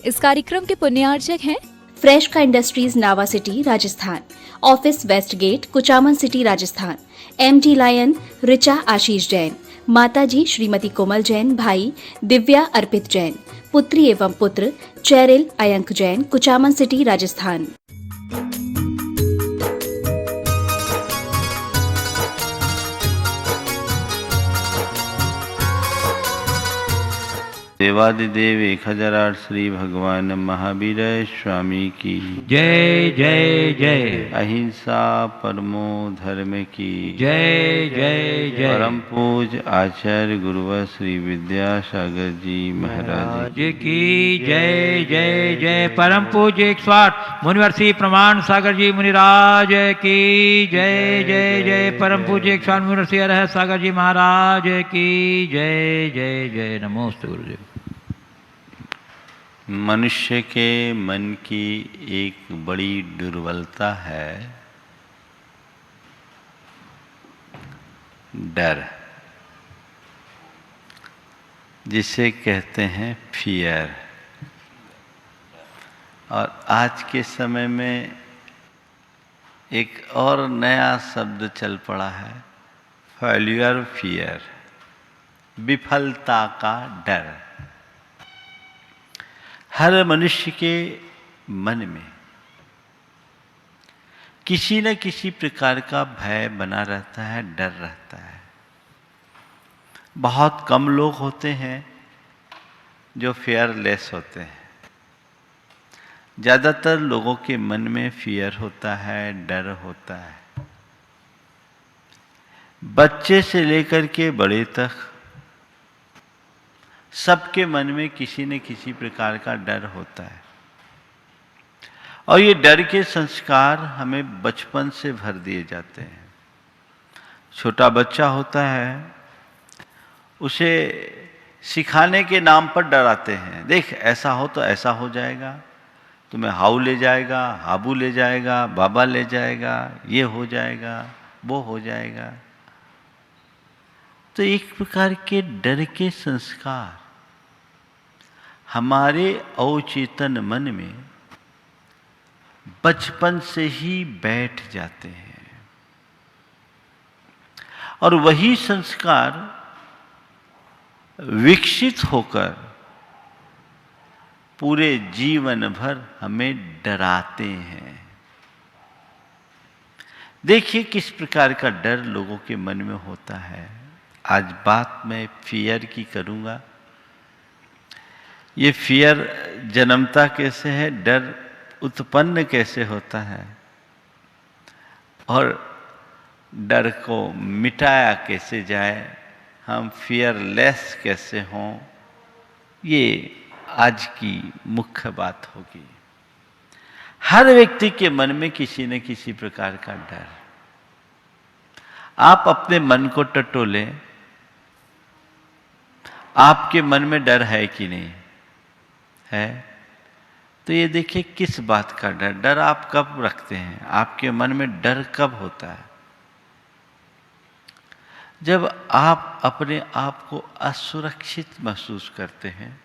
इस कार्यक्रम के पुण्यार्चक हैं फ्रेश का industries Nawa city Rajasthan, office west gate Kuchaman city Rajasthan, MD lion Richa Ashish Jain, माताजी श्रीमती कोमल जैन, भाई दिव्या अर्पित जैन, पुत्री एवं पुत्र चैरिल अयंक जैन, कुचामन सिटी राजस्थान। देवादिदेव 1008 श्री भगवान महावीर स्वामी की जय जय जय। अहिंसा परमो धर्म की जय जय जय। परम पूज आचार्य गुरुवर श्री विद्यासागर जी महाराज की जय जय जय। परम पूज्य 108 मुनिवर्षी प्रमाण सागर जी मुनिराज की जय जय जय। परम पूज्य 108 मुनिवर्षी अरहत सागर जी महाराज की जय जय जय। नमोस्तु गुरुदेव। मनुष्य के मन की एक बड़ी दुर्बलता है डर, जिसे कहते हैं फियर। और आज के समय में एक और नया शब्द चल पड़ा है, फेल्यूर फियर, विफलता का डर। हर मनुष्य के मन में किसी न किसी प्रकार का भय बना रहता है, डर रहता है। बहुत कम लोग होते हैं जो फियरलेस होते हैं। ज़्यादातर लोगों के मन में फियर होता है, डर होता है। बच्चे से लेकर के बड़े तक सबके मन में किसी न किसी प्रकार का डर होता है। और ये डर के संस्कार हमें बचपन से भर दिए जाते हैं। छोटा बच्चा होता है, उसे सिखाने के नाम पर डराते हैं। देख ऐसा हो तो ऐसा हो जाएगा, तुम्हें हाउ ले जाएगा, हाबू ले जाएगा, बाबा ले जाएगा, ये हो जाएगा, वो हो जाएगा। तो एक प्रकार के डर के संस्कार हमारे अवचेतन मन में बचपन से ही बैठ जाते हैं। और वही संस्कार विकसित होकर पूरे जीवन भर हमें डराते हैं। देखिए किस प्रकार का डर लोगों के मन में होता है। आज बात मैं फियर की करूंगा। ये फियर जन्मता कैसे है, डर उत्पन्न कैसे होता है, और डर को मिटाया कैसे जाए, हम फियरलेस कैसे हों, ये आज की मुख्य बात होगी। हर व्यक्ति के मन में किसी न किसी प्रकार का डर। आप अपने मन को टटोलें, आपके मन में डर है कि नहीं है? तो ये देखिए किस बात का डर। डर आप कब रखते हैं? आपके मन में डर कब होता है? जब आप अपने आप को असुरक्षित महसूस करते हैं,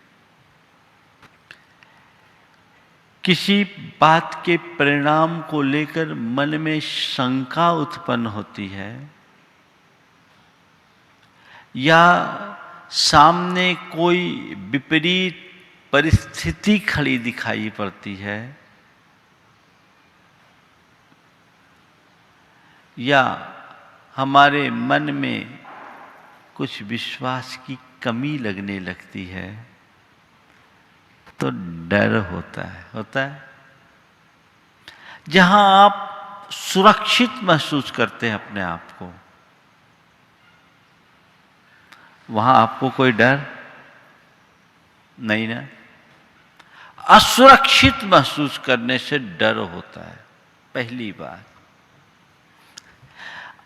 किसी बात के परिणाम को लेकर मन में शंका उत्पन्न होती है, या सामने कोई विपरीत परिस्थिति खड़ी दिखाई पड़ती है, या हमारे मन में कुछ विश्वास की कमी लगने लगती है, तो डर होता है। जहां आप सुरक्षित महसूस करते हैं अपने आप को, वहां आपको कोई डर नहीं ना। असुरक्षित महसूस करने से डर होता है। पहली बात,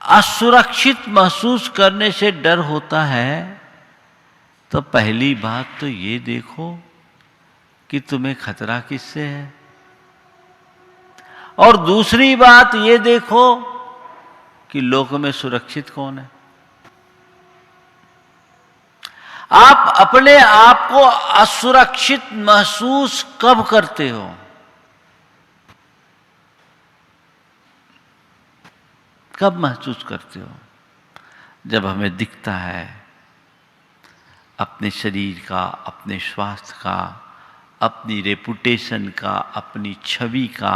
असुरक्षित महसूस करने से डर होता है, तो पहली बात तो ये देखो कि तुम्हें खतरा किससे है, और दूसरी बात ये देखो कि लोक में सुरक्षित कौन है। आप अपने आप को असुरक्षित महसूस कब करते हो? कब महसूस करते हो? जब हमें दिखता है अपने शरीर का, अपने स्वास्थ्य का, अपनी रेपुटेशन का, अपनी छवि का,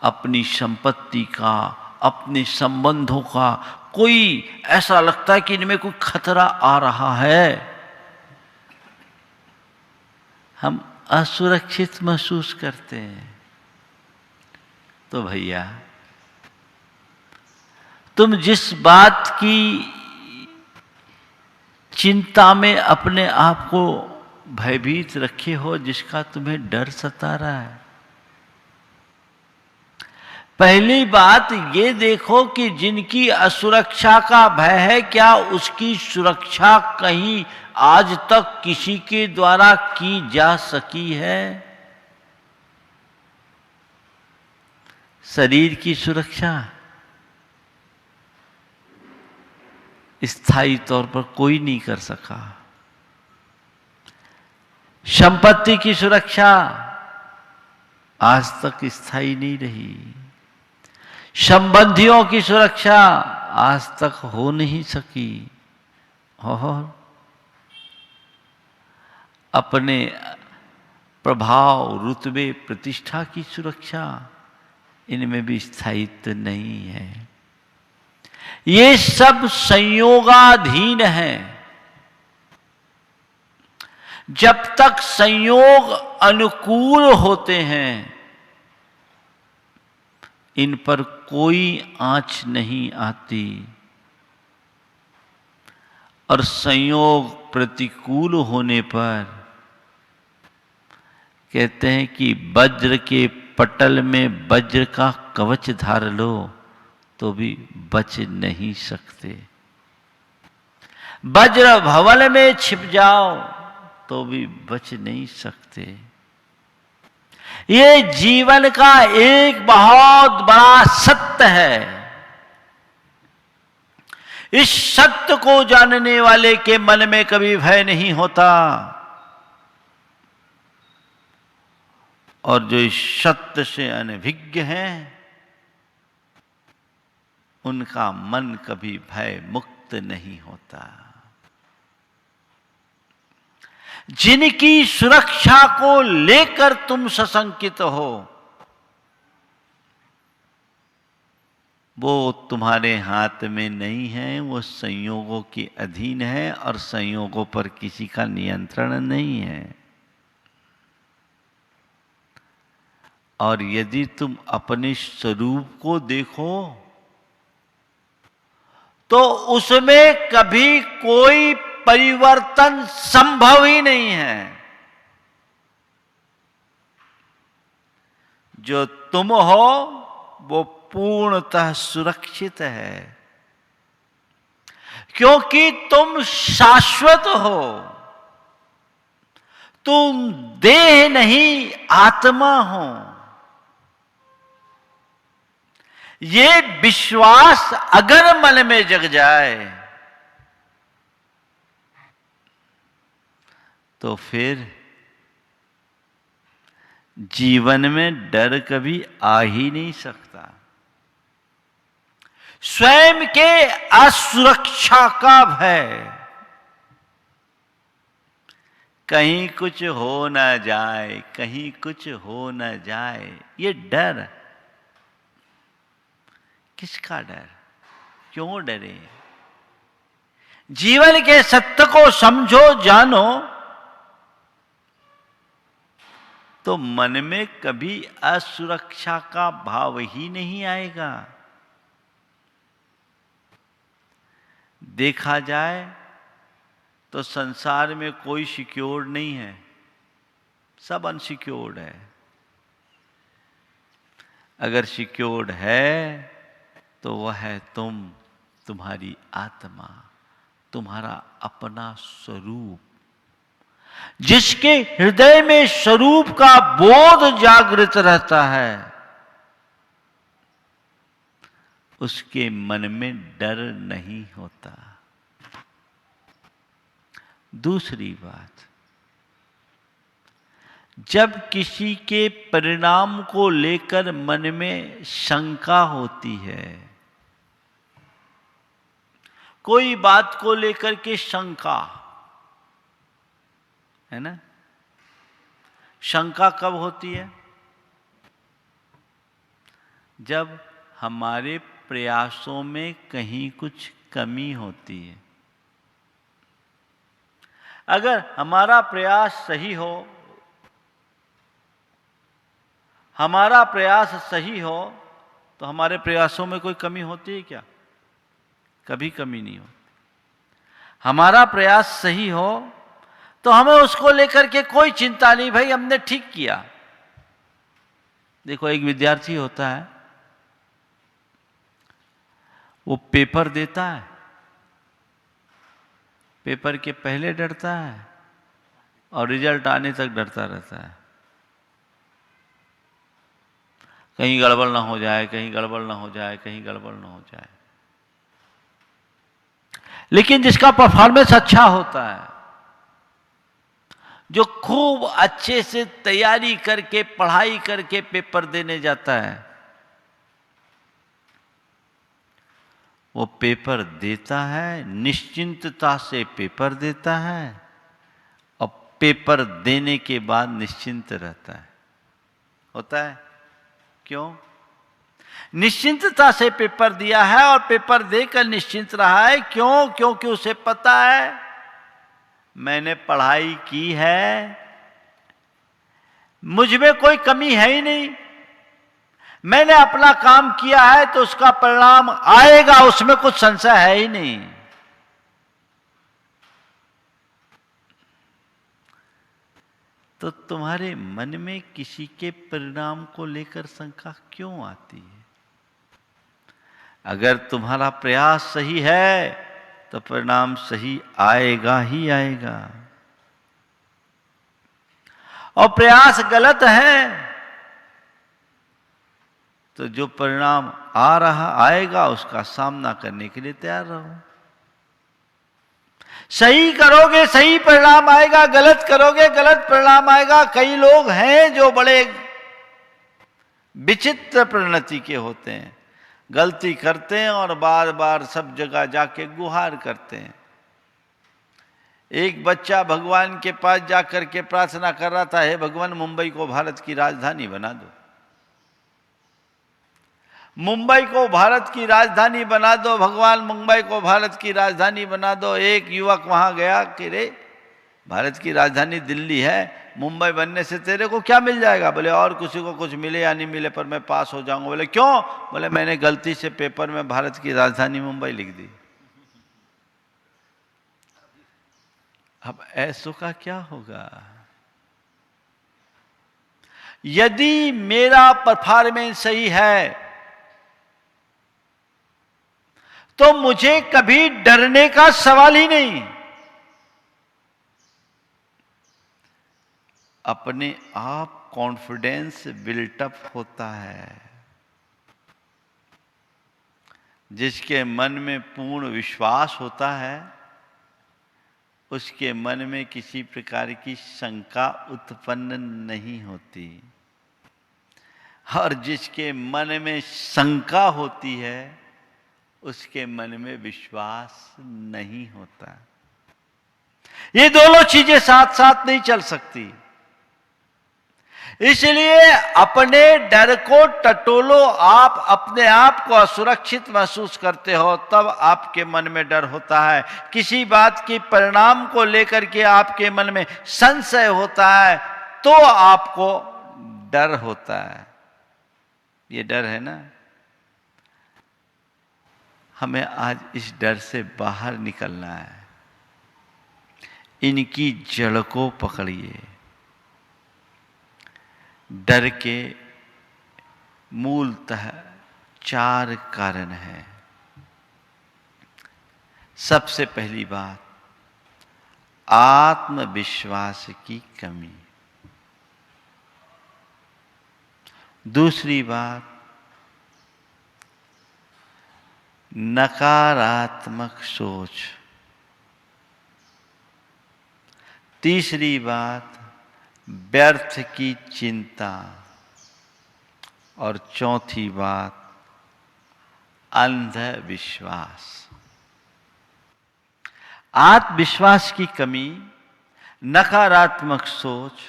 अपनी संपत्ति का, अपने संबंधों का, कोई ऐसा लगता है कि इनमें कोई खतरा आ रहा है, हम असुरक्षित महसूस करते हैं। तो भैया, तुम जिस बात की चिंता में अपने आप को भयभीत रखे हो, जिसका तुम्हें डर सता रहा है, पहली बात ये देखो कि जिनकी असुरक्षा का भय है, क्या उसकी सुरक्षा कहीं आज तक किसी के द्वारा की जा सकी है? शरीर की सुरक्षा स्थायी तौर पर कोई नहीं कर सका। संपत्ति की सुरक्षा आज तक स्थायी नहीं रही। संबंधियों की सुरक्षा आज तक हो नहीं सकी। और अपने प्रभाव, रुतबे, प्रतिष्ठा की सुरक्षा, इनमें भी स्थायित्व नहीं है। ये सब संयोगाधीन है। जब तक संयोग अनुकूल होते हैं, इन पर कोई आंच नहीं आती, और संयोग प्रतिकूल होने पर कहते हैं कि वज्र के पटल में वज्र का कवच धार लो तो भी बच नहीं सकते। वज्र भवन में छिप जाओ तो भी बच नहीं सकते। ये जीवन का एक बहुत बड़ा सत्य है। इस सत्य को जानने वाले के मन में कभी भय नहीं होता, और जो इस सत्य से अनभिज्ञ हैं, उनका मन कभी भय मुक्त नहीं होता। जिनकी सुरक्षा को लेकर तुम सशंकित हो, वो तुम्हारे हाथ में नहीं है, वो संयोगों के अधीन है, और संयोगों पर किसी का नियंत्रण नहीं है। और यदि तुम अपने स्वरूप को देखो तो उसमें कभी कोई परिवर्तन संभव ही नहीं है। जो तुम हो वो पूर्णतः सुरक्षित है, क्योंकि तुम शाश्वत हो। तुम देह नहीं, आत्मा हो। ये विश्वास अगर मन में जग जाए तो फिर जीवन में डर कभी आ ही नहीं सकता। स्वयं के असुरक्षा का भय, कहीं कुछ हो न जाए, कहीं कुछ हो न जाए, ये डर। किसका डर? क्यों डरे? जीवन के सत्य को समझो, जानो, तो मन में कभी असुरक्षा का भाव ही नहीं आएगा। देखा जाए तो संसार में कोई सिक्योर्ड नहीं है, सब अनसिक्योर्ड है। अगर सिक्योर्ड है तो वह है तुम्हारी आत्मा, तुम्हारा अपना स्वरूप। जिसके हृदय में स्वरूप का बोध जागृत रहता है, उसके मन में डर नहीं होता। दूसरी बात, जब किसी के परिणाम को लेकर मन में शंका होती है, कोई बात को लेकर के शंका है ना, शंका कब होती है? जब हमारे प्रयासों में कहीं कुछ कमी होती है। अगर हमारा प्रयास सही हो, हमारा प्रयास सही हो, तो हमारे प्रयासों में कोई कमी होती है क्या? कभी कमी नहीं होती। हमारा प्रयास सही हो तो हमें उसको लेकर के कोई चिंता नहीं, भाई हमने ठीक किया। देखो, एक विद्यार्थी होता है, वो पेपर देता है, पेपर के पहले डरता है और रिजल्ट आने तक डरता रहता है, कहीं गड़बड़ ना हो जाए, कहीं गड़बड़ ना हो जाए, कहीं गड़बड़ ना हो जाए। लेकिन जिसका परफॉर्मेंस अच्छा होता है, जो खूब अच्छे से तैयारी करके पढ़ाई करके पेपर देने जाता है, वो पेपर देता है, निश्चिंतता से पेपर देता है और पेपर देने के बाद निश्चिंत रहता है। होता है? क्यों? निश्चिंतता से पेपर दिया है और पेपर देकर निश्चिंत रहा है। क्यों? क्योंकि उसे पता है मैंने पढ़ाई की है, मुझ में कोई कमी है ही नहीं, मैंने अपना काम किया है तो उसका परिणाम आएगा, उसमें कुछ संशय है ही नहीं। तो तुम्हारे मन में किसी के परिणाम को लेकर शंका क्यों आती है? अगर तुम्हारा प्रयास सही है तो परिणाम सही आएगा ही आएगा, और प्रयास गलत है तो जो परिणाम आ रहा आएगा उसका सामना करने के लिए तैयार रहो। सही करोगे सही परिणाम आएगा, गलत करोगे गलत परिणाम आएगा। कई लोग हैं जो बड़े विचित्र प्रवृत्ति के होते हैं, गलती करते हैं और बार बार सब जगह जाके गुहार करते हैं। एक बच्चा भगवान के पास जाकर के प्रार्थना कर रहा था, हे भगवान मुंबई को भारत की राजधानी बना दो, मुंबई को भारत की राजधानी बना दो, भगवान मुंबई को भारत की राजधानी बना दो। एक युवक वहां गया कि रे भारत की राजधानी दिल्ली है, मुंबई बनने से तेरे को क्या मिल जाएगा? बोले और किसी को कुछ मिले या नहीं मिले पर मैं पास हो जाऊंगा। बोले क्यों? बोले मैंने गलती से पेपर में भारत की राजधानी मुंबई लिख दी। अब ऐसों का क्या होगा? यदि मेरा परफॉर्मेंस सही है तो मुझे कभी डरने का सवाल ही नहीं। अपने आप कॉन्फिडेंस बिल्टअप होता है। जिसके मन में पूर्ण विश्वास होता है उसके मन में किसी प्रकार की शंका उत्पन्न नहीं होती, और जिसके मन में शंका होती है उसके मन में विश्वास नहीं होता। ये दोनों चीजें साथ साथ नहीं चल सकती। इसलिए अपने डर को टटोलो। आप अपने आप को असुरक्षित महसूस करते हो तब आपके मन में डर होता है। किसी बात के परिणाम को लेकर के आपके मन में संशय होता है तो आपको डर होता है। ये डर है ना, हमें आज इस डर से बाहर निकलना है। इनकी जड़ को पकड़िए। डर के मूलतः 4 कारण हैं। सबसे पहली बात, आत्मविश्वास की कमी। दूसरी बात, नकारात्मक सोच। तीसरी बात, व्यर्थ की चिंता। और चौथी बात, अंधविश्वास। आत्मविश्वास की कमी, नकारात्मक सोच,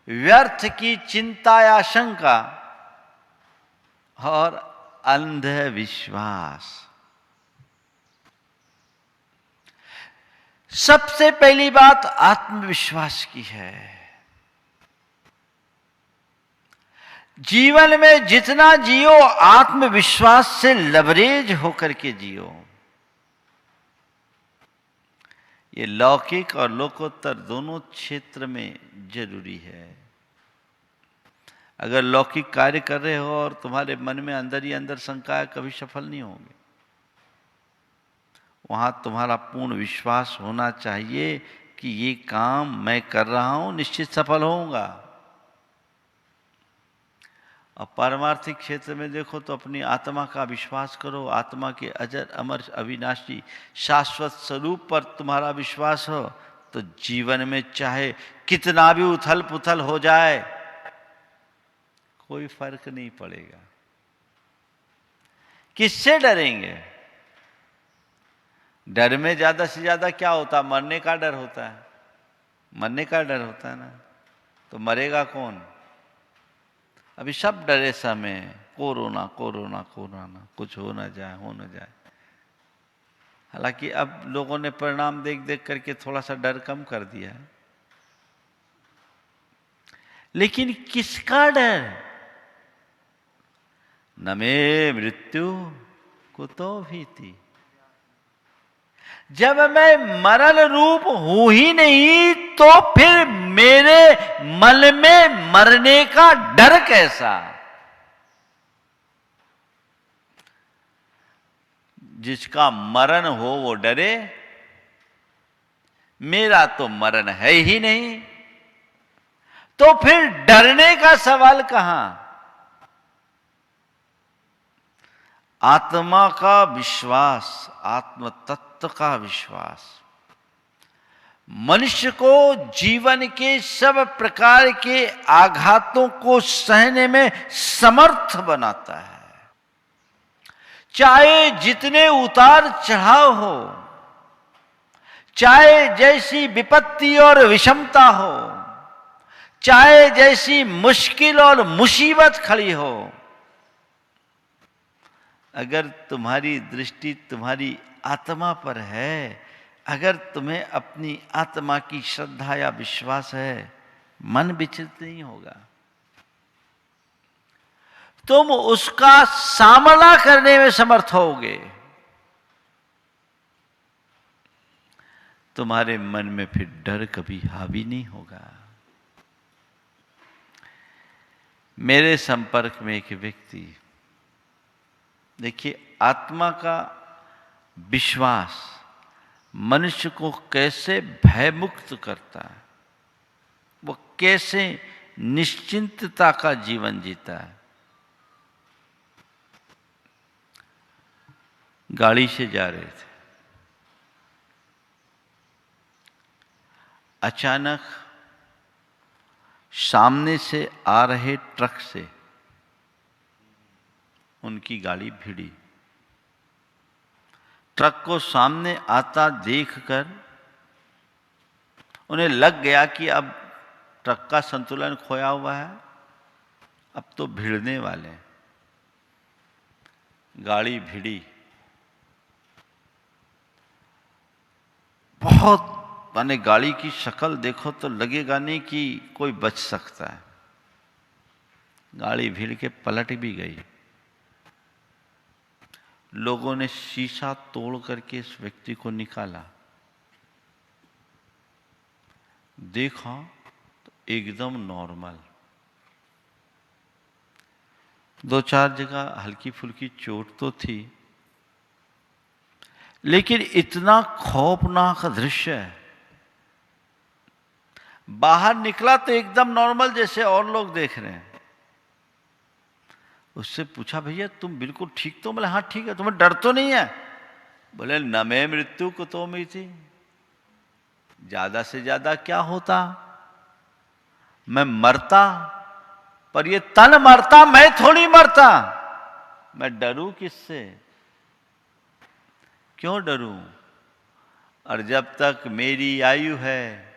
व्यर्थ की चिंता या शंका और अंधविश्वास। सबसे पहली बात आत्मविश्वास की है। जीवन में जितना जियो आत्मविश्वास से लबरेज होकर के जियो। ये लौकिक और लोकोत्तर दोनों क्षेत्र में जरूरी है। अगर लौकिक कार्य कर रहे हो और तुम्हारे मन में अंदर ही अंदर शंका है, कभी सफल नहीं होगे। वहां तुम्हारा पूर्ण विश्वास होना चाहिए कि ये काम मैं कर रहा हूं, निश्चित सफल होऊंगा। और पारमार्थिक क्षेत्र में देखो तो अपनी आत्मा का विश्वास करो। आत्मा के अजर अमर अविनाशी शाश्वत स्वरूप पर तुम्हारा विश्वास हो तो जीवन में चाहे कितना भी उथल पुथल हो जाए कोई फर्क नहीं पड़ेगा। किससे डरेंगे? डर में ज्यादा से ज्यादा क्या होता है? मरने का डर होता है। मरने का डर होता है ना, तो मरेगा कौन? अभी सब डरे समय, कोरोना कोरोना कोरोना, कुछ हो ना जाए, हो ना जाए। हालांकि अब लोगों ने परिणाम देख देख करके थोड़ा सा डर कम कर दिया है। लेकिन किसका डर? न मे मृत्यु कुतो भीति। जब मैं मरण रूप हूं ही नहीं तो फिर मेरे मन में मरने का डर कैसा? जिसका मरण हो वो डरे, मेरा तो मरण है ही नहीं, तो फिर डरने का सवाल कहां? आत्मा का विश्वास, आत्म तत्व का विश्वास मनुष्य को जीवन के सब प्रकार के आघातों को सहने में समर्थ बनाता है। चाहे जितने उतार चढ़ाव हो, चाहे जैसी विपत्ति और विषमता हो, चाहे जैसी मुश्किल और मुसीबत खड़ी हो, अगर तुम्हारी दृष्टि तुम्हारी आत्मा पर है, अगर तुम्हें अपनी आत्मा की श्रद्धा या विश्वास है, मन विचलित नहीं होगा। तुम उसका सामना करने में समर्थ होगे। तुम्हारे मन में फिर डर कभी हावी नहीं होगा। मेरे संपर्क में एक व्यक्ति, देखिए आत्मा का विश्वास मनुष्य को कैसे भयमुक्त करता है, वो कैसे निश्चिंतता का जीवन जीता है। गाड़ी से जा रहे थे, अचानक सामने से आ रहे ट्रक से उनकी गाड़ी भिड़ी। ट्रक को सामने आता देखकर उन्हें लग गया कि अब ट्रक का संतुलन खोया हुआ है, अब तो भिड़ने वाले हैं। गाड़ी भिड़ी, बहुत माने गाड़ी की शक्ल देखो तो लगेगा नहीं कि कोई बच सकता है। गाड़ी भिड़ के पलट भी गई। लोगों ने शीशा तोड़ करके इस व्यक्ति को निकाला, देखा तो एकदम नॉर्मल। दो चार जगह हल्की फुल्की चोट तो थी, लेकिन इतना खौफनाक दृश्य है। बाहर निकला तो एकदम नॉर्मल जैसे और लोग देख रहे हैं। उससे पूछा, भैया तुम बिल्कुल ठीक तो? बोले हाँ ठीक है। तुम्हें डर तो नहीं है? बोले न मे मृत्यु कुतो भीति। ज्यादा से ज्यादा क्या होता, मैं मरता, पर ये तन मरता, मैं थोड़ी मरता। मैं डरूं किससे, क्यों डरूं? और जब तक मेरी आयु है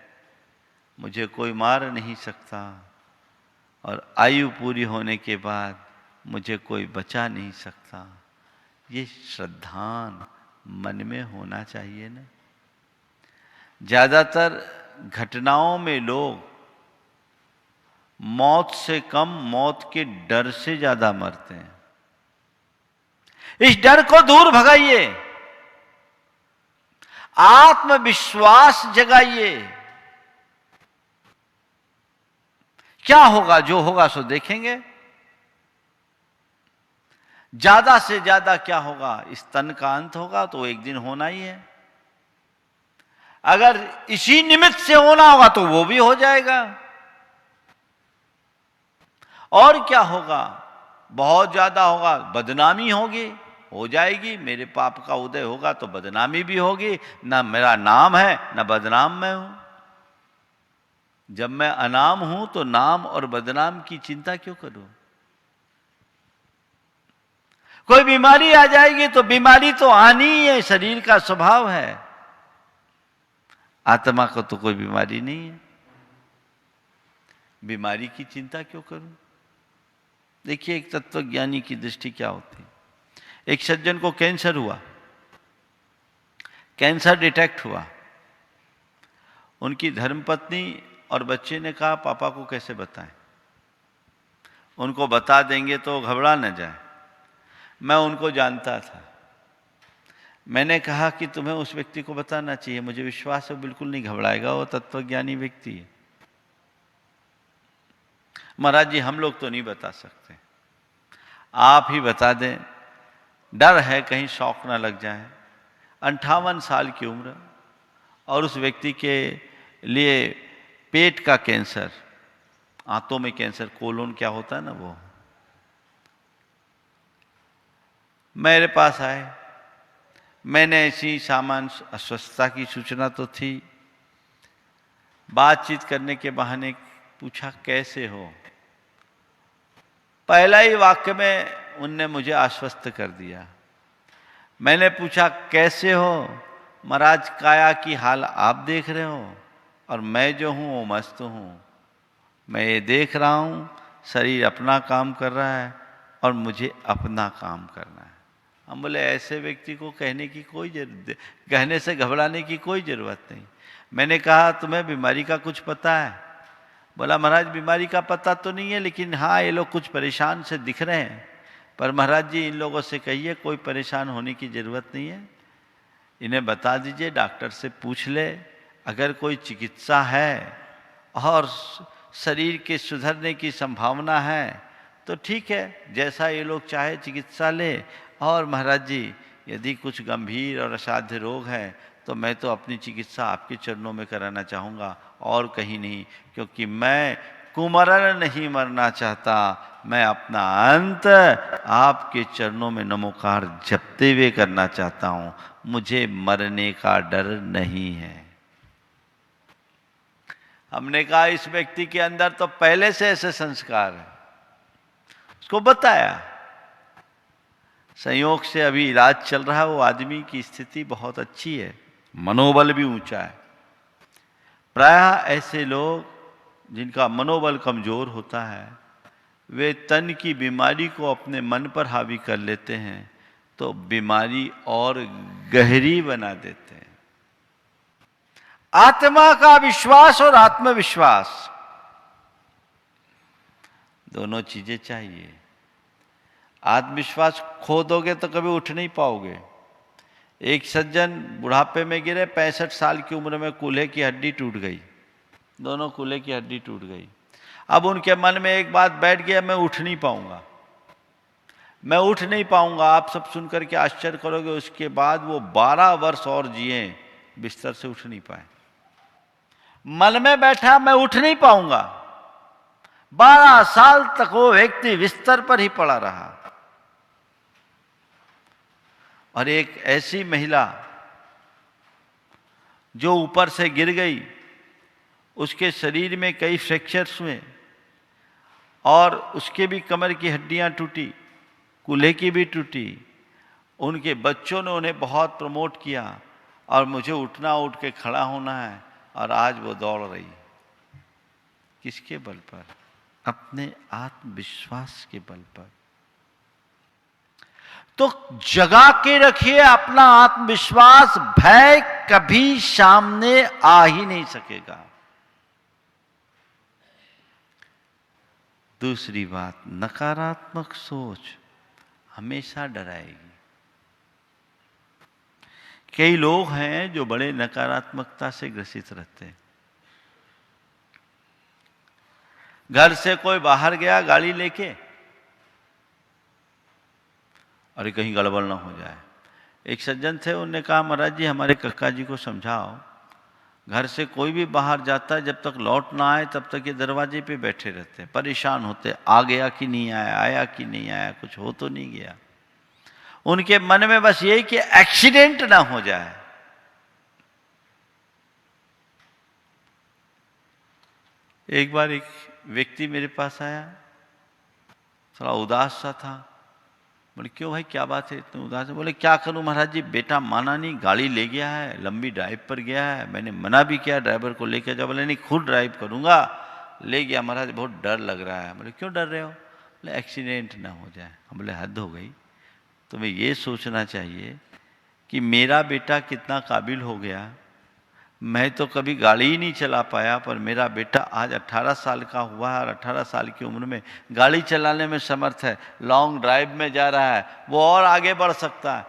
मुझे कोई मार नहीं सकता, और आयु पूरी होने के बाद मुझे कोई बचा नहीं सकता। ये श्रद्धान मन में होना चाहिए ना। ज्यादातर घटनाओं में लोग मौत से कम मौत के डर से ज्यादा मरते हैं। इस डर को दूर भगाइए, आत्मविश्वास जगाइए। क्या होगा, जो होगा सो देखेंगे। ज्यादा से ज्यादा क्या होगा, इस तन का अंत होगा तो एक दिन होना ही है। अगर इसी निमित्त से होना होगा तो वो भी हो जाएगा। और क्या होगा, बहुत ज्यादा होगा, बदनामी होगी, हो जाएगी। मेरे पाप का उदय होगा तो बदनामी भी होगी। ना मेरा नाम है ना बदनाम मैं हूं। जब मैं अनाम हूं तो नाम और बदनाम की चिंता क्यों करूं? कोई बीमारी आ जाएगी तो बीमारी तो आनी ही है, शरीर का स्वभाव है। आत्मा को तो कोई बीमारी नहीं है, बीमारी की चिंता क्यों करूं? देखिए, एक तत्वज्ञानी की दृष्टि क्या होती है। एक सज्जन को कैंसर हुआ, कैंसर डिटेक्ट हुआ। उनकी धर्मपत्नी और बच्चे ने कहा, पापा को कैसे बताएं, उनको बता देंगे तो घबरा न जाए। मैं उनको जानता था। मैंने कहा कि तुम्हें उस व्यक्ति को बताना चाहिए, मुझे विश्वास है बिल्कुल नहीं घबराएगा, वो तत्वज्ञानी व्यक्ति है। महाराज जी, हम लोग तो नहीं बता सकते, आप ही बता दें, डर है कहीं शौक ना लग जाए। 58 साल की उम्र, और उस व्यक्ति के लिए पेट का कैंसर, आंतों में कैंसर, कोलोन क्या होता है ना, वो मेरे पास आए। मैंने ऐसी सामान्य अस्वस्थता की सूचना तो थी, बातचीत करने के बहाने पूछा कैसे हो। पहला ही वाक्य में उनने मुझे आश्वस्त कर दिया। मैंने पूछा कैसे हो? महाराज, काया की हाल आप देख रहे हो और मैं जो हूं वो मस्त हूं। मैं ये देख रहा हूं शरीर अपना काम कर रहा है और मुझे अपना काम करना है। हम बोले ऐसे व्यक्ति को कहने की कोई जरूरत, कहने से घबराने की कोई जरूरत नहीं। मैंने कहा तुम्हें बीमारी का कुछ पता है? बोला महाराज बीमारी का पता तो नहीं है, लेकिन हाँ ये लोग कुछ परेशान से दिख रहे हैं। पर महाराज जी इन लोगों से कहिए कोई परेशान होने की जरूरत नहीं है, इन्हें बता दीजिए डॉक्टर से पूछ ले, अगर कोई चिकित्सा है और शरीर के सुधरने की संभावना है तो ठीक है, जैसा ये लोग चाहे चिकित्सा ले। और महाराज जी यदि कुछ गंभीर और असाध्य रोग है तो मैं तो अपनी चिकित्सा आपके चरणों में कराना चाहूँगा और कहीं नहीं, क्योंकि मैं कुमरण नहीं मरना चाहता, मैं अपना अंत आपके चरणों में नमोकार जपते हुए करना चाहता हूँ, मुझे मरने का डर नहीं है। हमने कहा इस व्यक्ति के अंदर तो पहले से ऐसे संस्कार है, उसको बताया। संयोग से अभी इलाज चल रहा है, वो आदमी की स्थिति बहुत अच्छी है, मनोबल भी ऊंचा है। प्रायः ऐसे लोग जिनका मनोबल कमजोर होता है वे तन की बीमारी को अपने मन पर हावी कर लेते हैं तो बीमारी और गहरी बना देते हैं। आत्मा का विश्वास और आत्मविश्वास दोनों चीजें चाहिए। आत्मविश्वास खो दोगे तो कभी उठ नहीं पाओगे। एक सज्जन बुढ़ापे में गिरे, 65 साल की उम्र में कूल्हे की हड्डी टूट गई, दोनों कूल्हे की हड्डी टूट गई। अब उनके मन में एक बात बैठ गया, मैं उठ नहीं पाऊंगा, मैं उठ नहीं पाऊंगा। आप सब सुनकर के आश्चर्य करोगे, उसके बाद वो 12 वर्ष और जिए, बिस्तर से उठ नहीं पाए। मन में बैठा मैं उठ नहीं पाऊंगा, 12 साल तक वो व्यक्ति बिस्तर पर ही पड़ा रहा। और एक ऐसी महिला जो ऊपर से गिर गई, उसके शरीर में कई फ्रैक्चर्स हुए और उसके भी कमर की हड्डियां टूटी, कूल्हे की भी टूटी। उनके बच्चों ने उन्हें बहुत प्रमोट किया और मुझे उठ के खड़ा होना है, और आज वो दौड़ रही। किसके बल पर? अपने आत्मविश्वास के बल पर। तो जगा के रखिए अपना आत्मविश्वास, भय कभी सामने आ ही नहीं सकेगा। दूसरी बात, नकारात्मक सोच हमेशा डराएगी। कई लोग हैं जो बड़े नकारात्मकता से ग्रसित रहते हैं। घर से कोई बाहर गया गाड़ी लेके, अरे कहीं गड़बड़ ना हो जाए। एक सज्जन थे, उन्होंने कहा महाराज जी हमारे कक्का जी को समझाओ, घर से कोई भी बाहर जाता है जब तक लौट ना आए तब तक ये दरवाजे पे बैठे रहते हैं, परेशान होते, आ गया कि नहीं आया, आया कि नहीं आया, कुछ हो तो नहीं गया। उनके मन में बस यही कि एक्सीडेंट ना हो जाए। एक बार एक व्यक्ति मेरे पास आया, थोड़ा उदास सा था। बोले क्यों भाई, क्या बात है इतने उदास है? बोले क्या करूं महाराज जी, बेटा माना नहीं, गाड़ी ले गया है, लंबी ड्राइव पर गया है, मैंने मना भी किया ड्राइवर को लेकर जाओ, बोले नहीं खुद ड्राइव करूंगा, ले गया महाराज, बहुत डर लग रहा है। बोले क्यों डर रहे हो? बोले एक्सीडेंट ना हो जाए। हम बोले हद हो गई, तुम्हें ये सोचना चाहिए कि मेरा बेटा कितना काबिल हो गया। मैं तो कभी गाड़ी ही नहीं चला पाया, पर मेरा बेटा आज 18 साल का हुआ है और 18 साल की उम्र में गाड़ी चलाने में समर्थ है, लॉन्ग ड्राइव में जा रहा है, वो और आगे बढ़ सकता है।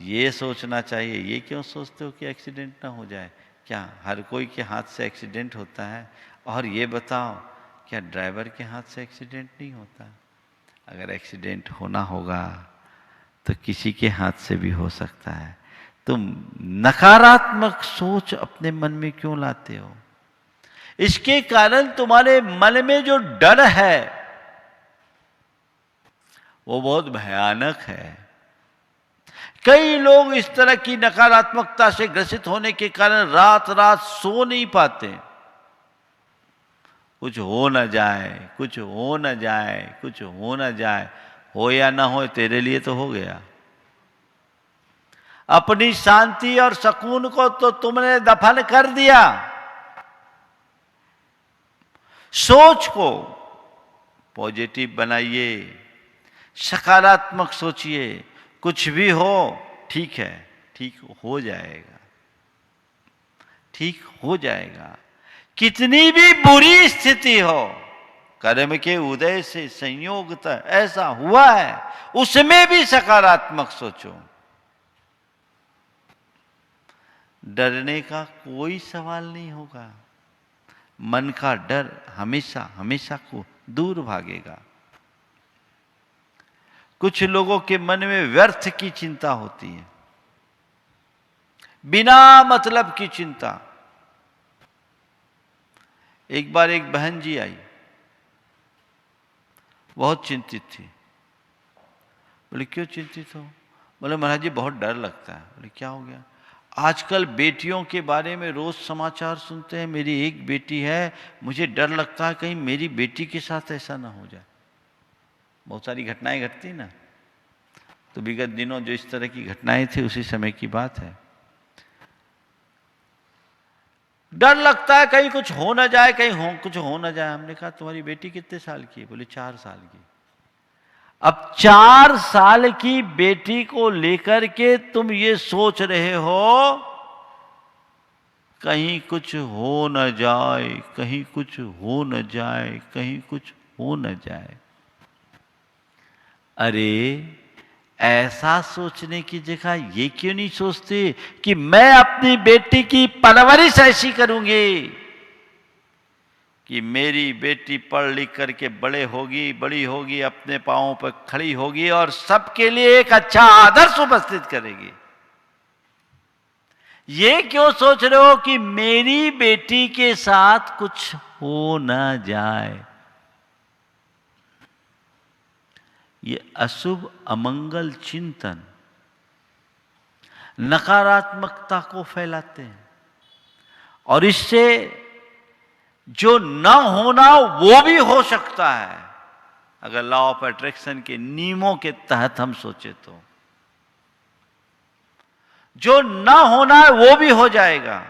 ये सोचना चाहिए। ये क्यों सोचते हो कि एक्सीडेंट ना हो जाए? क्या हर कोई के हाथ से एक्सीडेंट होता है? और ये बताओ, क्या ड्राइवर के हाथ से एक्सीडेंट नहीं होता? अगर एक्सीडेंट होना होगा तो किसी के हाथ से भी हो सकता है। तुम नकारात्मक सोच अपने मन में क्यों लाते हो? इसके कारण तुम्हारे मन में जो डर है वो बहुत भयानक है। कई लोग इस तरह की नकारात्मकता से ग्रसित होने के कारण रात रात सो नहीं पाते। कुछ हो न जाए, कुछ हो न जाए, कुछ हो न जाए, हो या ना हो तेरे लिए तो हो गया। अपनी शांति और सुकून को तो तुमने दफन कर दिया। सोच को पॉजिटिव बनाइए, सकारात्मक सोचिए। कुछ भी हो ठीक है, ठीक हो जाएगा, ठीक हो जाएगा। कितनी भी बुरी स्थिति हो, कर्म के उदय से संयोगता ऐसा हुआ है, उसमें भी सकारात्मक सोचो। डरने का कोई सवाल नहीं होगा। मन का डर हमेशा हमेशा को दूर भागेगा। कुछ लोगों के मन में व्यर्थ की चिंता होती है, बिना मतलब की चिंता। एक बार एक बहन जी आई, बहुत चिंतित थी। बोले क्यों चिंतित हो? बोले महाराज जी बहुत डर लगता है। बोले क्या हो गया? आजकल बेटियों के बारे में रोज समाचार सुनते हैं। मेरी एक बेटी है, मुझे डर लगता है कहीं मेरी बेटी के साथ ऐसा ना हो जाए। बहुत सारी घटनाएं घटती ना, तो विगत दिनों जो इस तरह की घटनाएं थी उसी समय की बात है। डर लगता है कहीं कुछ हो ना जाए, कहीं कुछ हो ना जाए। हमने कहा तुम्हारी बेटी कितने साल की है? बोले 4 साल की। अब 4 साल की बेटी को लेकर के तुम ये सोच रहे हो कहीं कुछ हो न जाए, कहीं कुछ हो न जाए, कहीं कुछ हो न जाए। अरे ऐसा सोचने की जगह ये क्यों नहीं सोचते कि मैं अपनी बेटी की परवरिश ऐसी करूंगी कि मेरी बेटी पढ़ लिख करके बड़ी होगी, अपने पांवों पर खड़ी होगी और सबके लिए एक अच्छा आदर्श उपस्थित करेगी। ये क्यों सोच रहे हो कि मेरी बेटी के साथ कुछ हो ना जाए? ये अशुभ अमंगल चिंतन नकारात्मकता को फैलाते हैं। और इससे जो न होना वो भी हो सकता है, अगर लॉ ऑफ अट्रैक्शन के नियमों के तहत हम सोचे तो। जो न होना है वो भी हो जाएगा।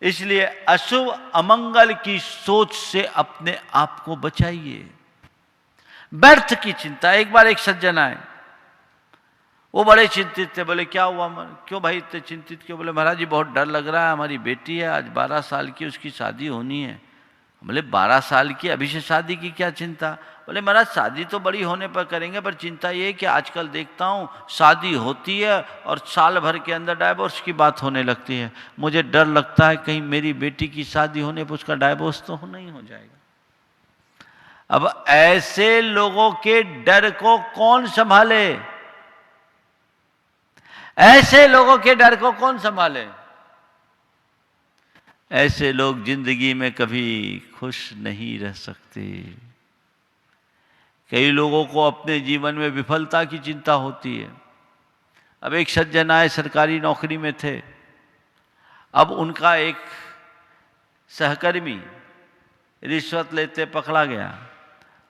इसलिए अशुभ अमंगल की सोच से अपने आप को बचाइए। व्यर्थ की चिंता। एक बार एक सज्जन आए, वो बड़े चिंतित थे। बोले क्या हुआ, क्यों भाई इतने चिंतित क्यों? बोले महाराज जी बहुत डर लग रहा है, हमारी बेटी है आज 12 साल की, उसकी शादी होनी है। बोले 12 साल की, अभी से शादी की क्या चिंता? बोले महाराज शादी तो बड़ी होने पर करेंगे, पर चिंता ये है कि आजकल देखता हूँ शादी होती है और साल भर के अंदर डाइवोर्स की बात होने लगती है। मुझे डर लगता है कहीं मेरी बेटी की शादी होने पर उसका डाइवोर्स तो नहीं हो जाएगा। अब ऐसे लोगों के डर को कौन संभाले? ऐसे लोगों के डर को कौन संभाले? ऐसे लोग जिंदगी में कभी खुश नहीं रह सकते। कई लोगों को अपने जीवन में विफलता की चिंता होती है। अब एक सज्जन आए, सरकारी नौकरी में थे। अब उनका एक सहकर्मी रिश्वत लेते पकड़ा गया,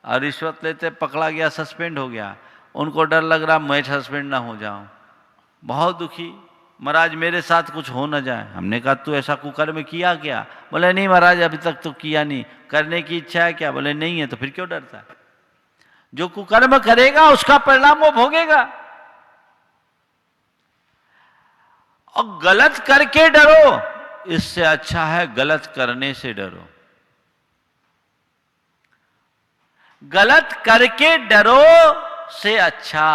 और रिश्वत लेते पकड़ा गया, सस्पेंड हो गया। उनको डर लग रहा मैं सस्पेंड ना हो जाऊं। बहुत दुखी, महाराज मेरे साथ कुछ हो न जाए। हमने कहा तू ऐसा कुकर्म किया क्या? बोले नहीं महाराज अभी तक तो किया नहीं। करने की इच्छा है क्या? बोले नहीं है। तो फिर क्यों डरता है? जो कुकर्म करेगा उसका परिणाम वो भोगेगा। और गलत करके डरो, इससे अच्छा है गलत करने से डरो। गलत करके डरो से अच्छा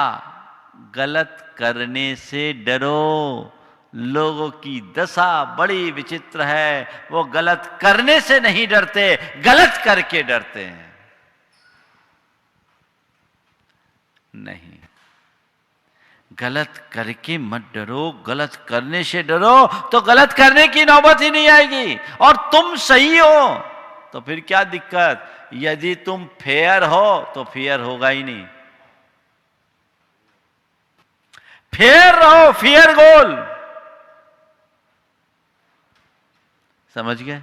गलत करने से डरो। लोगों की दशा बड़ी विचित्र है, वो गलत करने से नहीं डरते, गलत करके डरते हैं। नहीं, गलत करके मत डरो, गलत करने से डरो तो गलत करने की नौबत ही नहीं आएगी। और तुम सही हो तो फिर क्या दिक्कत? यदि तुम फेयर हो तो फियर होगा ही नहीं। फेयर रहो, फियर गोल। समझ गए?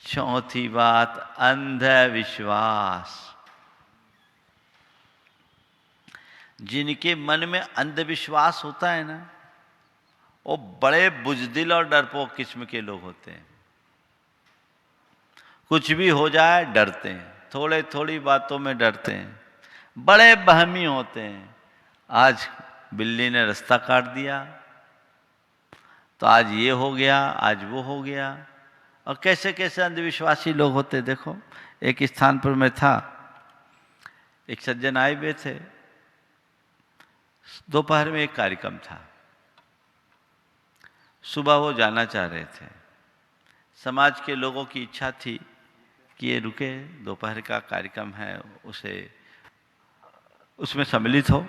चौथी बात, अंधविश्वास। जिनके मन में अंधविश्वास होता है ना, वो बड़े बुजदिल और डरपोक किस्म के लोग होते हैं। कुछ भी हो जाए डरते हैं, थोड़े थोड़ी बातों में डरते हैं, बड़े बहमी होते हैं। आज बिल्ली ने रास्ता काट दिया तो आज ये हो गया, आज वो हो गया। और कैसे कैसे अंधविश्वासी लोग होते। देखो एक स्थान पर मैं था, एक सज्जन आए हुए थे, दोपहर में एक कार्यक्रम था, सुबह वो जाना चाह रहे थे। समाज के लोगों की इच्छा थी कि ये रुके, दोपहर का कार्यक्रम है, उसमें सम्मिलित हो।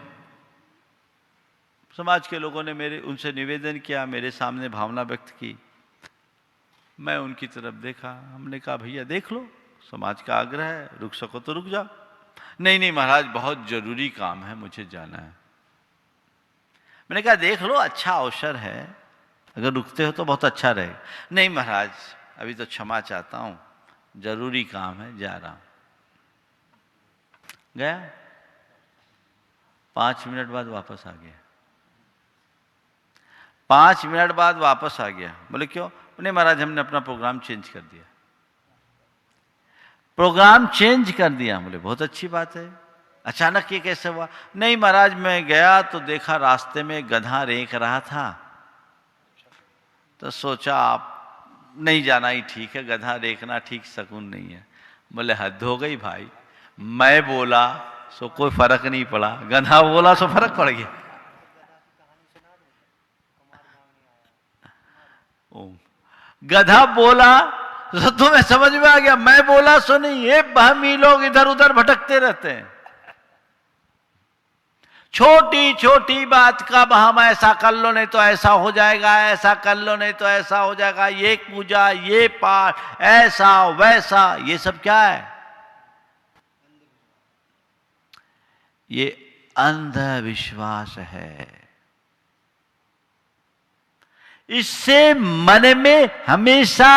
समाज के लोगों ने उनसे निवेदन किया, मेरे सामने भावना व्यक्त की। मैं उनकी तरफ देखा, हमने कहा भैया देख लो, समाज का आग्रह है, रुक सको तो रुक जाओ। नहीं नहीं महाराज बहुत जरूरी काम है, मुझे जाना है। मैंने कहा देख लो अच्छा अवसर है, अगर रुकते हो तो बहुत अच्छा रहेगा। नहीं महाराज अभी तो क्षमा चाहता हूं, जरूरी काम है, जा रहा हूं। गया, 5 मिनट बाद वापस आ गया। 5 मिनट बाद वापस आ गया। बोले क्यों? नहीं महाराज हमने अपना प्रोग्राम चेंज कर दिया। प्रोग्राम चेंज कर दिया? बोले बहुत अच्छी बात है, अचानक ये कैसे हुआ? नहीं महाराज मैं गया तो देखा रास्ते में गधा रेंक रहा था, तो सोचा आप नहीं जाना ही ठीक है, गधा रेंकना ठीक शगुन नहीं है। बोले हद हो गई भाई, मैं बोला सो कोई फर्क नहीं पड़ा, गधा बोला सो फर्क पड़ गया। गधा बोला तो तुम्हें समझ में आ गया, मैं बोला सो नहीं। ये बहमी लोग इधर उधर भटकते रहते हैं। छोटी छोटी बात का हम ऐसा कर लो नहीं तो ऐसा हो जाएगा, ऐसा कर लो नहीं तो ऐसा हो जाएगा, ये पूजा ये पाठ ऐसा वैसा, ये सब क्या है? ये अंधविश्वास है। इससे मन में हमेशा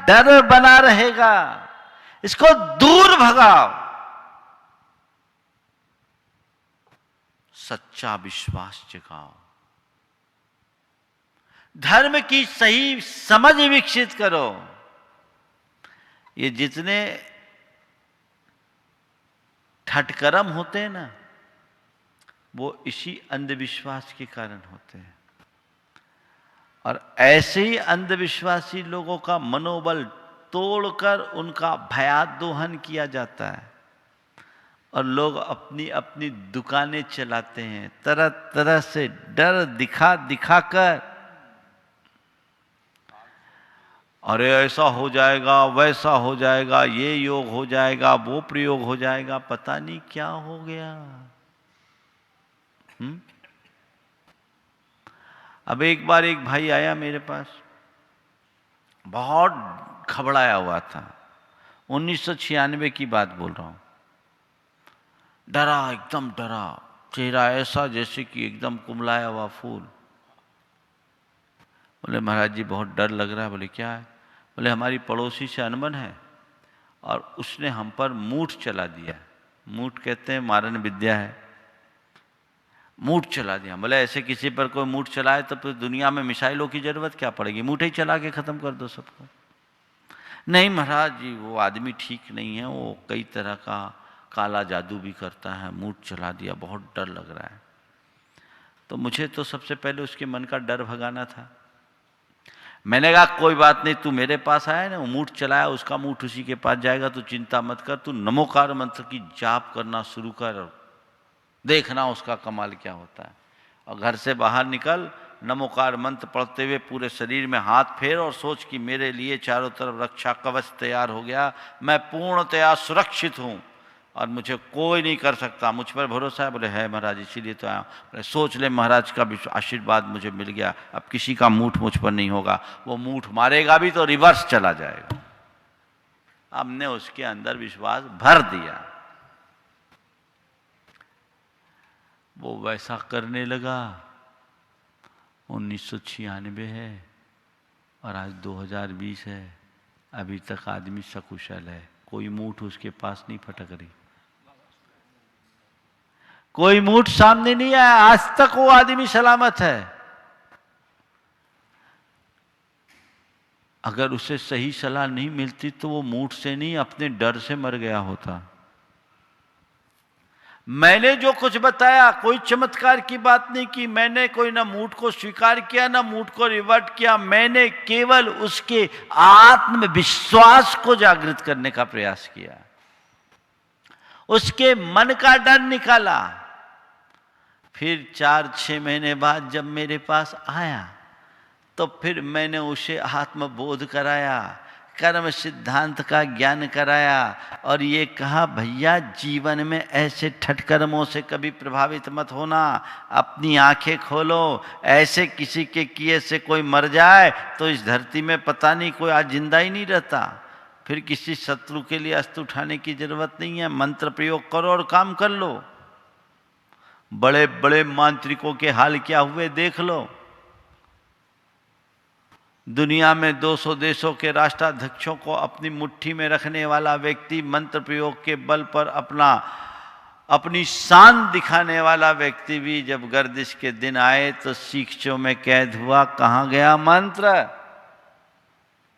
डर बना रहेगा। इसको दूर भगाओ। सच्चा विश्वास जगाओ। धर्म की सही समझ विकसित करो। ये जितने ठटकर्म होते हैं ना, वो इसी अंधविश्वास के कारण होते हैं। और ऐसे ही अंधविश्वासी लोगों का मनोबल तोड़कर उनका भयादोहन किया जाता है और लोग अपनी अपनी दुकानें चलाते हैं, तरह तरह से डर दिखा दिखाकर। अरे ऐसा हो जाएगा, वैसा हो जाएगा, ये योग हो जाएगा, वो प्रयोग हो जाएगा, पता नहीं क्या हो गया। अब एक बार एक भाई आया मेरे पास, बहुत घबराया हुआ था। 1996 की बात बोल रहा हूं। डरा, एकदम डरा, चेहरा ऐसा जैसे कि एकदम कुमलाया हुआ फूल। बोले महाराज जी बहुत डर लग रहा है। बोले क्या है? बोले हमारी पड़ोसी से अनबन है और उसने हम पर मूठ चला दिया। मूठ कहते हैं मारन विद्या है, मूठ चला दिया। बोले ऐसे किसी पर कोई मूठ चलाए तो फिर दुनिया में मिसाइलों की जरूरत क्या पड़ेगी, मूठ ही चला के खत्म कर दो सबको। नहीं महाराज जी वो आदमी ठीक नहीं है, वो कई तरह का काला जादू भी करता है, मूठ चला दिया, बहुत डर लग रहा है। तो मुझे तो सबसे पहले उसके मन का डर भगाना था। मैंने कहा कोई बात नहीं, तू मेरे पास आया ना, वो मूठ चलाया, उसका मूठ उसी के पास जाएगा, तू चिंता मत कर, तू नमोकार मंत्र की जाप करना शुरू कर, देखना उसका कमाल क्या होता है। और घर से बाहर निकल, नमोकार मंत्र पढ़ते हुए पूरे शरीर में हाथ फेर और सोच कि मेरे लिए चारों तरफ रक्षा कवच तैयार हो गया, मैं पूर्णतया सुरक्षित हूँ और मुझे कोई नहीं कर सकता, मुझ पर भरोसा है। बोले है महाराज, इसीलिए तो आया। बोले सोच ले महाराज का आशीर्वाद मुझे मिल गया, अब किसी का मूठ मुझ पर नहीं होगा, वो मूठ मारेगा भी तो रिवर्स चला जाएगा। हमने उसके अंदर विश्वास भर दिया, वो वैसा करने लगा। 1996 है और आज 2020 है, अभी तक आदमी सकुशल है, कोई मूठ उसके पास नहीं फटक रही, कोई मूठ सामने नहीं आया, आज तक वो आदमी सलामत है। अगर उसे सही सलाह नहीं मिलती तो वो मूठ से नहीं, अपने डर से मर गया होता। मैंने जो कुछ बताया कोई चमत्कार की बात नहीं की, मैंने कोई ना मूठ को स्वीकार किया ना मूठ को रिवर्ट किया, मैंने केवल उसके आत्मविश्वास को जागृत करने का प्रयास किया, उसके मन का डर निकाला। फिर 4-6 महीने बाद जब मेरे पास आया तो फिर मैंने उसे आत्मबोध कराया, कर्म सिद्धांत का ज्ञान कराया और ये कहा भैया जीवन में ऐसे ठटकर्मों से कभी प्रभावित मत होना, अपनी आंखें खोलो। ऐसे किसी के किए से कोई मर जाए तो इस धरती में पता नहीं कोई आज जिंदा ही नहीं रहता। फिर किसी शत्रु के लिए अस्त्र उठाने की जरूरत नहीं है, मंत्र प्रयोग करो और काम कर लो। बड़े बड़े मांत्रिकों के हाल क्या हुए देख लो। दुनिया में 200 देशों के राष्ट्राध्यक्षों को अपनी मुट्ठी में रखने वाला व्यक्ति, मंत्र प्रयोग के बल पर अपनी शान दिखाने वाला व्यक्ति भी जब गर्दिश के दिन आए तो शिक्षों में कैद हुआ। कहाँ गया मंत्र?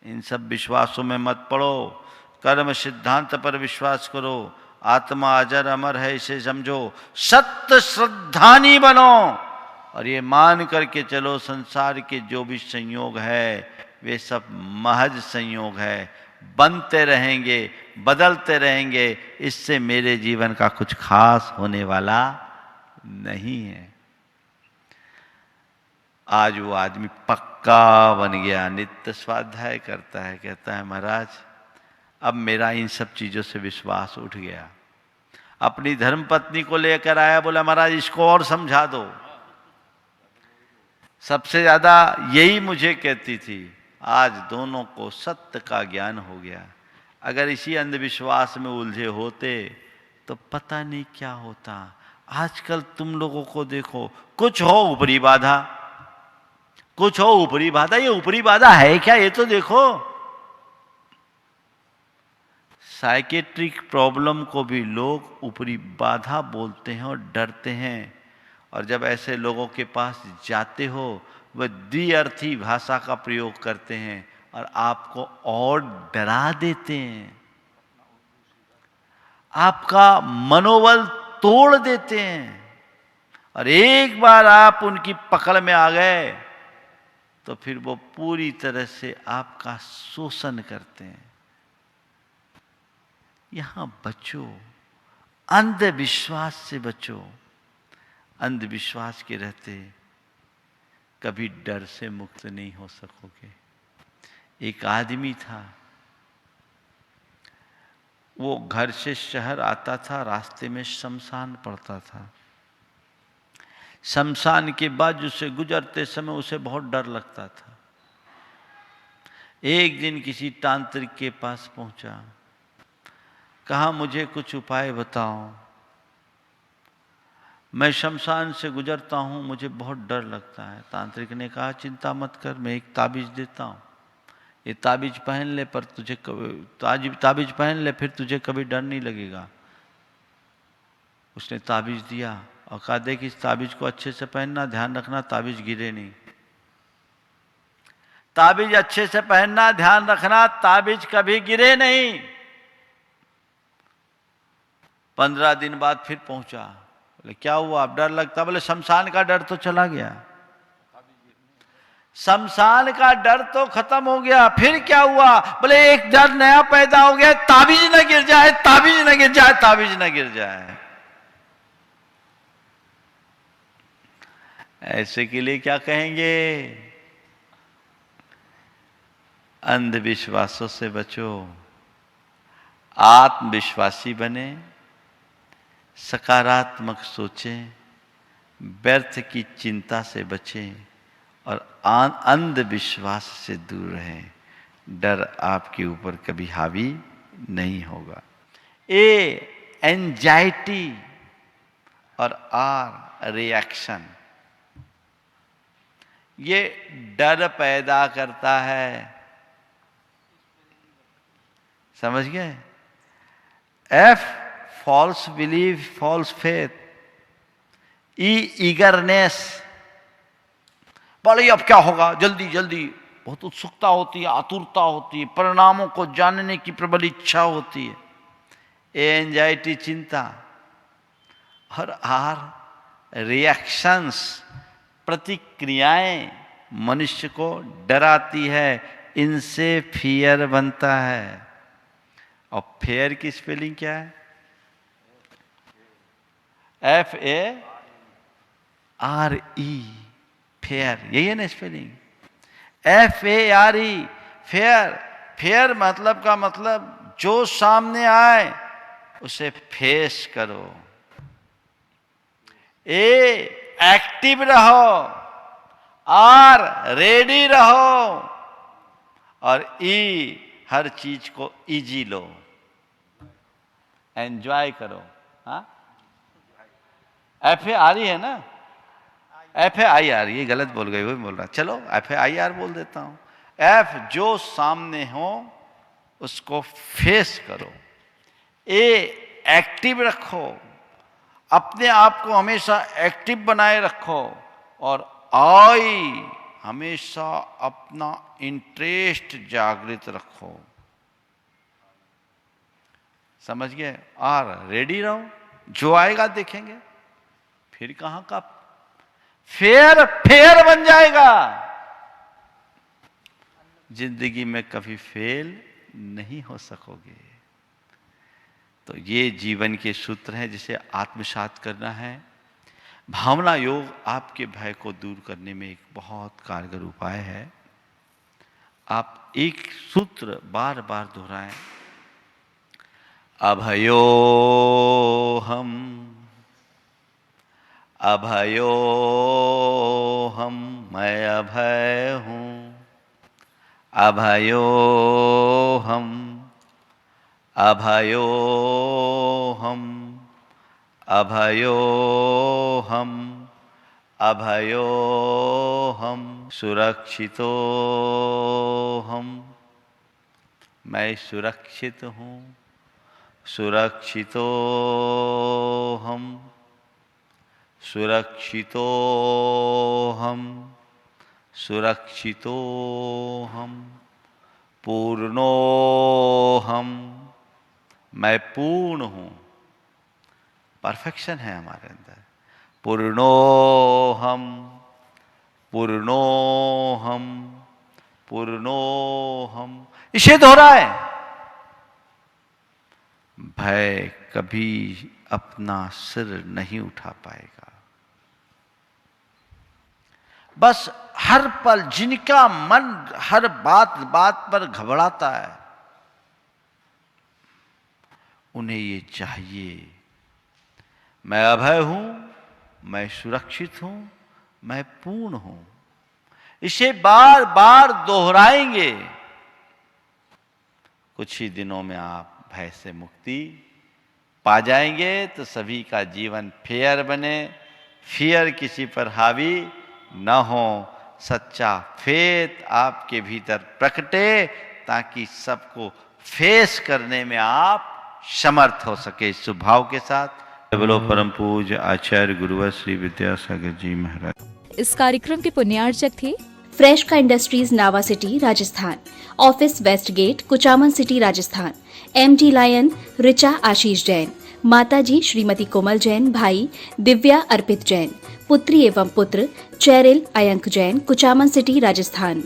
इन सब विश्वासों में मत पड़ो, कर्म सिद्धांत पर विश्वास करो। आत्मा अजर अमर है इसे समझो, सत्य श्रद्धानी बनो और ये मान करके चलो संसार के जो भी संयोग है वे सब महज संयोग है, बनते रहेंगे, बदलते रहेंगे, इससे मेरे जीवन का कुछ खास होने वाला नहीं है। आज वो आदमी पक्का बन गया, नित्य स्वाध्याय करता है, कहता है महाराज अब मेरा इन सब चीजों से विश्वास उठ गया। अपनी धर्मपत्नी को लेकर आया, बोला महाराज इसको और समझा दो। सबसे ज्यादा यही मुझे कहती थी। आज दोनों को सत्य का ज्ञान हो गया। अगर इसी अंधविश्वास में उलझे होते तो पता नहीं क्या होता। आजकल तुम लोगों को देखो, कुछ हो ऊपरी बाधा, कुछ हो ऊपरी बाधा, ये ऊपरी बाधा है क्या, ये तो देखो। साइकेट्रिक प्रॉब्लम को भी लोग ऊपरी बाधा बोलते हैं और डरते हैं। और जब ऐसे लोगों के पास जाते हो, वह द्विअर्थी भाषा का प्रयोग करते हैं और आपको और डरा देते हैं, आपका मनोबल तोड़ देते हैं। और एक बार आप उनकी पकड़ में आ गए तो फिर वो पूरी तरह से आपका शोषण करते हैं। यहां बचो, अंधविश्वास से बचो। अंधविश्वास के रहते कभी डर से मुक्त नहीं हो सकोगे। एक आदमी था, वो घर से शहर आता था, रास्ते में शमशान पड़ता था। शमशान के बाद उसे गुजरते समय उसे बहुत डर लगता था। एक दिन किसी तांत्रिक के पास पहुंचा, कहा मुझे कुछ उपाय बताओ, मैं शमशान से गुजरता हूं, मुझे बहुत डर लगता है। तांत्रिक ने कहा चिंता मत कर, मैं एक ताबीज देता हूं, ये ताबीज पहन ले, पर तुझे ताबीज पहन ले, फिर तुझे कभी डर नहीं लगेगा। उसने ताबीज दिया और कहा देख इस ताबीज को अच्छे से पहनना, ध्यान रखना ताबीज गिरे नहीं। ताबीज अच्छे से पहनना, ध्यान रखना ताबीज कभी गिरे नहीं। 15 दिन बाद फिर पहुंचा, बोले क्या हुआ, अब डर लगता? बोले शमशान का डर तो चला गया, शमशान का डर तो खत्म हो गया। फिर क्या हुआ? बोले एक डर नया पैदा हो गया, ताबीज न गिर जाए, ताबीज न गिर जाए, ताबीज न गिर जाए। ऐसे के लिए क्या कहेंगे? अंधविश्वासों से बचो, आत्मविश्वासी बने, सकारात्मक सोचें, व्यर्थ की चिंता से बचें और अंधविश्वास से दूर रहें। डर आपके ऊपर कभी हावी नहीं होगा। एंजाइटी और आर रिएक्शन, ये डर पैदा करता है। समझ गए? F false believe, false faith. Eagerness, बोले अब क्या होगा, जल्दी जल्दी, बहुत उत्सुकता होती है, आतुरता होती है, परिणामों को जानने की प्रबल इच्छा होती है। एंजाइटी चिंता, और आर रिएक्शंस प्रतिक्रियाएं मनुष्य को डराती है, इनसे फियर बनता है। और फेयर की स्पेलिंग क्या है? FARE, फेयर, यही है ना स्पेलिंग। FARE, fair. फेयर मतलब का मतलब जो सामने आए उसे फेस करो। एक्टिव रहो, आर रेडी रहो, और हर चीज को इजी लो, एंजॉय करो। हाँ, FARE है ना, FAIR, ये गलत बोल गए, वही बोल रहा। चलो FAIR बोल देता हूं। F, जो सामने हो उसको फेस करो। एक्टिव रखो, अपने आप को हमेशा एक्टिव बनाए रखो। और हमेशा अपना इंटरेस्ट जागृत रखो। समझ गए? और रेडी रहो, जो आएगा देखेंगे। फिर कहां का फेयर बन जाएगा। जिंदगी में कभी फेल नहीं हो सकोगे। तो ये जीवन के सूत्र हैं जिसे आत्मसात करना है। भावना योग आपके भय को दूर करने में एक बहुत कारगर उपाय है। आप एक सूत्र बार बार दोहराएं, अभयो हम, अभयो हम, मैं अभय हूँ, अभयो हम, अभयो हम, अभयो हम, अभयोऽहं सुरक्षितोऽहं, मैं सुरक्षित हूँ, सुरक्षितोऽहं, सुरक्षितोऽहं, सुरक्षितोऽहं, पूर्णोऽहं, मैं पूर्ण हूँ। परफेक्शन है हमारे अंदर। पूर्णोऽहं, पूर्णोऽहं, पूर्णोऽहं, इसे दोहराए। भय कभी अपना सिर नहीं उठा पाएगा। बस हर पल जिनका मन हर बात बात पर घबराता है, उन्हें ये चाहिए, मैं अभय हूं, मैं सुरक्षित हूं, मैं पूर्ण हूं। इसे बार बार दोहराएंगे, कुछ ही दिनों में आप भय से मुक्ति पा जाएंगे। तो सभी का जीवन फेयर बने, फियर किसी पर हावी न हो, सच्चा फेथ आपके भीतर प्रकटे, ताकि सबको फेस करने में आप समर्थ हो सके। इस स्वभाव के साथ बोलो परम पूज्य आचार्य गुरुवर श्री विद्यासागर जी महाराज। इस कार्यक्रम के पुण्यार्चक थे फ्रेश का industries Nawa city Rajasthan, office west gate Kuchaman city Rajasthan, MD lion Richa Ashish Jain, माताजी श्रीमती कोमल जैन, भाई दिव्या अर्पित जैन, पुत्री एवं पुत्र चैरिल अयंक जैन, कुचामन सिटी राजस्थान।